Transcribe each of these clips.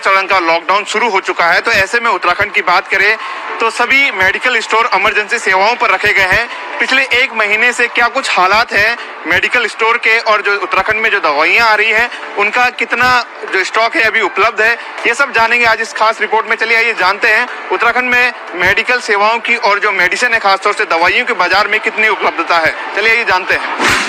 चरण का लॉकडाउन शुरू हो चुका है। तो ऐसे में उत्तराखंड की बात करें तो सभी मेडिकल स्टोर इमरजेंसी सेवाओं पर रखे गए हैं। पिछले एक महीने से क्या कुछ हालात हैं मेडिकल स्टोर के, और जो उत्तराखंड में जो दवाइयां आ रही हैं उनका कितना जो स्टॉक है अभी उपलब्ध है, ये सब जानेंगे आज इस खास रिपोर्ट में। चलिए आइए जानते हैं उत्तराखंड में मेडिकल सेवाओं की और जो मेडिसिन है खासतौर से दवाइयों के बाजार में कितनी उपलब्धता है। चलिए आइए जानते हैं।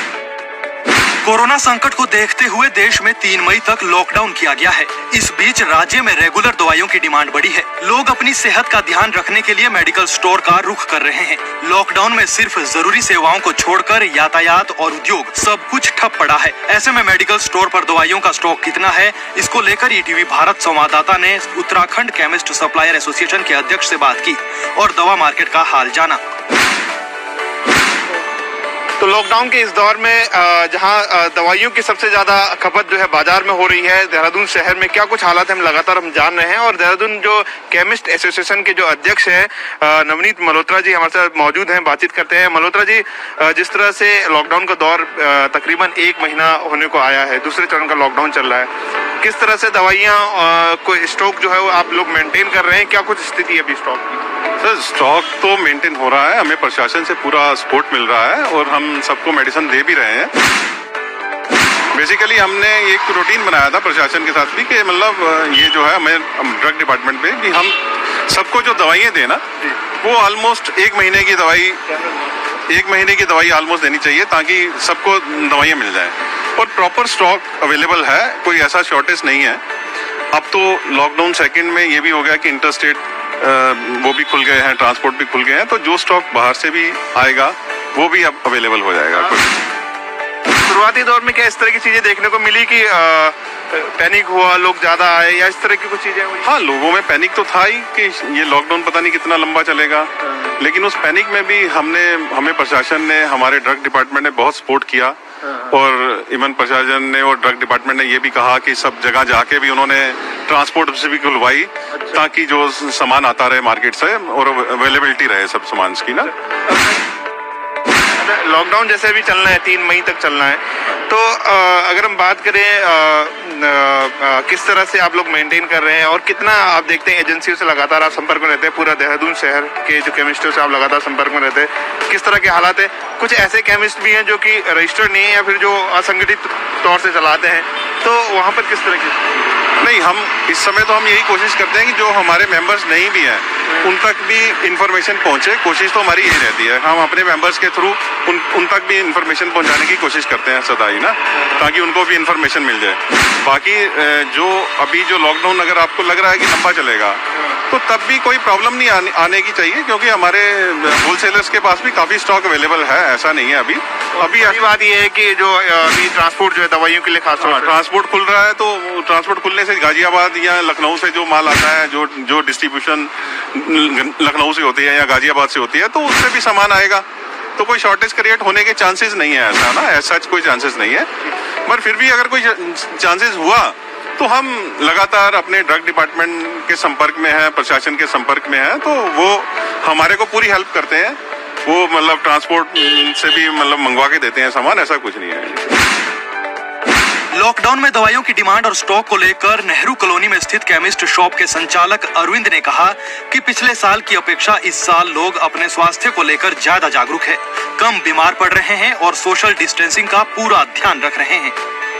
कोरोना संकट को देखते हुए देश में 3 मई तक लॉकडाउन किया गया है। इस बीच राज्य में रेगुलर दवाइयों की डिमांड बढ़ी है। लोग अपनी सेहत का ध्यान रखने के लिए मेडिकल स्टोर का रुख कर रहे हैं। लॉकडाउन में सिर्फ जरूरी सेवाओं को छोड़कर यातायात और उद्योग सब कुछ ठप पड़ा है। ऐसे में मेडिकल स्टोर पर दवाइयों का स्टॉक कितना है, इसको लेकर ईटीवी भारत संवाददाता ने उत्तराखंड केमिस्ट सप्लायर एसोसिएशन के अध्यक्ष से बात की और दवा मार्केट का हाल जाना। तो लॉकडाउन के इस दौर में जहां दवाइयों की सबसे ज्यादा खपत जो है बाजार में हो रही है, देहरादून शहर में क्या कुछ हालात हम लगातार जान रहे हैं। और देहरादून जो केमिस्ट एसोसिएशन के जो अध्यक्ष हैं नवनीत मल्होत्रा जी हमारे साथ मौजूद हैं, बातचीत करते हैं। मल्होत्रा जी, जिस तरह से लॉकडाउन का दौर तकरीबन 1 महीना होने को आया है, दूसरे चरण का लॉकडाउन चल रहा है, किस तरह से दवाइयाँ को स्टॉक जो है वो आप लोग मेंटेन कर रहे हैं, क्या कुछ स्थिति है अभी स्टॉक की? सर, स्टॉक तो मेंटेन हो रहा है, हमें प्रशासन से पूरा सपोर्ट मिल रहा है और हम सबको मेडिसिन दे भी रहे हैं। बेसिकली हमने एक रूटीन बनाया था प्रशासन के साथ भी कि मतलब ये जो है हमें ड्रग डिपार्टमेंट में कि हम सबको जो दवाइयाँ देना वो ऑलमोस्ट 1 महीने की दवाई ऑलमोस्ट देनी चाहिए ताकि सबको दवाइयाँ मिल जाएं और प्रॉपर स्टॉक अवेलेबल है, कोई ऐसा शॉर्टेज नहीं है। अब तो लॉकडाउन सेकंड में ये भी हो गया कि इंटरस्टेट वो भी खुल गए हैं, ट्रांसपोर्ट भी खुल गए हैं, तो जो स्टॉक बाहर से भी आएगा वो भी अब अवेलेबल हो जाएगा। शुरुआती दौर में क्या इस तरह की चीजें देखने को मिली कि पैनिक हुआ, लोग ज्यादा आए या इस तरह की कुछ चीजें हुई? हाँ, लोगों में पैनिक तो था ही कि ये लॉकडाउन पता नहीं कितना लंबा चलेगा, लेकिन उस पैनिक में भी हमें प्रशासन ने, हमारे ड्रग डिपार्टमेंट ने बहुत सपोर्ट किया और इवन प्रशासन ने और ड्रग डिपार्टमेंट ने ये भी कहा कि सब जगह जाके भी उन्होंने ट्रांसपोर्ट से भी खुलवाई ताकि जो सामान आता रहे मार्केट से और अवेलेबिलिटी रहे सब सामान की ना। लॉकडाउन जैसे भी चलना है, 3 मई तक चलना है, तो अगर हम बात करें किस तरह से आप लोग मेंटेन कर रहे हैं और कितना आप देखते हैं एजेंसियों से लगातार आप संपर्क में रहते हैं, पूरा देहरादून शहर के जो केमिस्टों से आप लगातार संपर्क में रहते हैं, किस तरह के हालात है? कुछ ऐसे केमिस्ट भी हैं जो कि रजिस्टर्ड नहीं है या फिर जो असंगठित तौर से चलाते हैं, तो वहाँ पर किस तरह की? नहीं, हम इस समय तो हम यही कोशिश करते हैं कि जो हमारे मेंबर्स नहीं भी हैं उन तक भी इंफॉर्मेशन पहुंचे। कोशिश तो हमारी यही रहती है, हम अपने मेंबर्स के थ्रू उन तक भी इंफॉर्मेशन पहुंचाने की कोशिश करते हैं सदा ही ना, ताकि उनको भी इंफॉर्मेशन मिल जाए। बाकी जो अभी जो लॉकडाउन अगर आपको लग रहा है कि लंबा चलेगा तो तब भी कोई प्रॉब्लम नहीं आने की चाहिए, क्योंकि हमारे होलसेलर्स के पास भी काफ़ी स्टॉक अवेलेबल है, ऐसा नहीं है। अभी बात ये है कि जो अभी ट्रांसपोर्ट जो है दवाइयों के लिए खासतौर से ट्रांसपोर्ट खुल रहा है, तो ट्रांसपोर्ट खुलने से गाजियाबाद या लखनऊ से जो माल आता है, जो डिस्ट्रीब्यूशन लखनऊ से होती है या गाजियाबाद से होती है, तो उससे भी सामान आएगा, तो कोई शॉर्टेज क्रिएट होने के चांसेस नहीं है, ऐसा ना, ऐसा कोई चांसेस नहीं है। पर फिर भी अगर कोई चांसेस हुआ तो हम लगातार अपने ड्रग डिपार्टमेंट के संपर्क में हैं, प्रशासन के संपर्क में हैं, तो वो हमारे को पूरी हेल्प करते हैं। वो मतलब ट्रांसपोर्ट से भी मतलब मंगवा के देते हैं सामान, ऐसा कुछ नहीं है। लॉकडाउन में दवाइयों की डिमांड और स्टॉक को लेकर नेहरू कॉलोनी में स्थित केमिस्ट शॉप के संचालक अरविंद ने कहा कि पिछले साल की अपेक्षा इस साल लोग अपने स्वास्थ्य को लेकर ज्यादा जागरूक है, कम बीमार पड़ रहे हैं और सोशल डिस्टेंसिंग का पूरा ध्यान रख रहे हैं।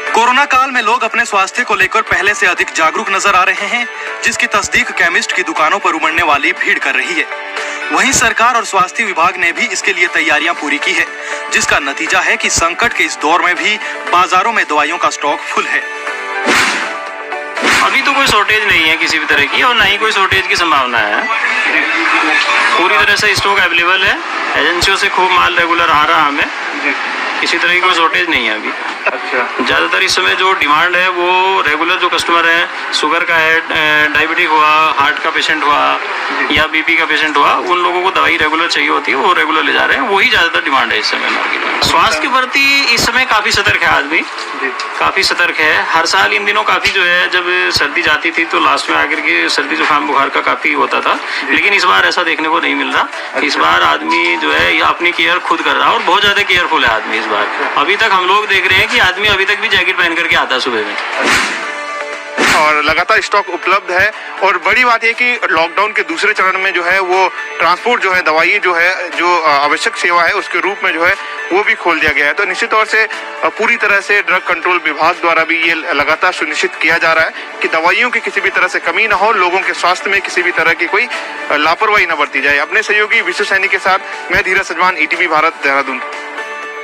कोरोना काल में लोग अपने स्वास्थ्य को लेकर पहले से अधिक जागरूक नजर आ रहे हैं, जिसकी तस्दीक केमिस्ट की दुकानों पर उमड़ने वाली भीड़ कर रही है। वहीं सरकार और स्वास्थ्य विभाग ने भी इसके लिए तैयारियां पूरी की है, जिसका नतीजा है कि संकट के इस दौर में भी बाजारों में दवाइयों का स्टॉक फुल है। अभी तो कोई शॉर्टेज नहीं है किसी भी तरह की, और ना ही कोई शॉर्टेज की संभावना है। पूरी तरह से स्टॉक अवेलेबल है, एजेंसियों से खूब माल रेगुलर आ रहा है, हमें किसी तरह की कोई शॉर्टेज नहीं है अभी। अच्छा, ज़्यादातर इस समय जो डिमांड है वो रेगुलर जो कस्टमर है, शुगर का है, डायबिटिक हुआ, हार्ट का पेशेंट हुआ या बीपी का पेशेंट हुआ, उन लोगों को दवाई रेगुलर चाहिए होती है, वो रेगुलर ले जा रहे हैं, वही ज़्यादातर डिमांड है इस समय मार्केट में। स्वास्थ्य के प्रति इस समय काफ़ी सतर्क है आदमी, काफ़ी सतर्क है। हर साल इन दिनों काफ़ी जो है, जब सर्दी जाती थी तो लास्ट में आकर के सर्दी जुकाम बुखार का काफ़ी होता था, लेकिन इस बार ऐसा देखने को नहीं मिल रहा। इस बार आदमी जो है अपनी केयर खुद कर रहा है और बहुत ज़्यादा केयरफुल है आदमी इस बार। अभी तक हम लोग देख रहे हैं कि आदमी अभी तक भी जैकेट पहन करके आता है सुबह में। और लगातार स्टॉक उपलब्ध है। और बड़ी बात यह कि लॉकडाउन के दूसरे चरण में जो है वो ट्रांसपोर्ट जो है, दवाई जो है, जो आवश्यक सेवा है उसके रूप में जो है वो भी खोल दिया गया है। तो निश्चित तौर से पूरी तरह से ड्रग कंट्रोल विभाग द्वारा भी ये लगातार सुनिश्चित किया जा रहा है कि दवाइयों की किसी भी तरह से कमी ना हो, लोगों के स्वास्थ्य में किसी भी तरह की कोई लापरवाही न बरती जाए। अपने सहयोगी विश्व सैनी के साथ मैं धीरज सजवान, ईटीवी भारत, देहरादून।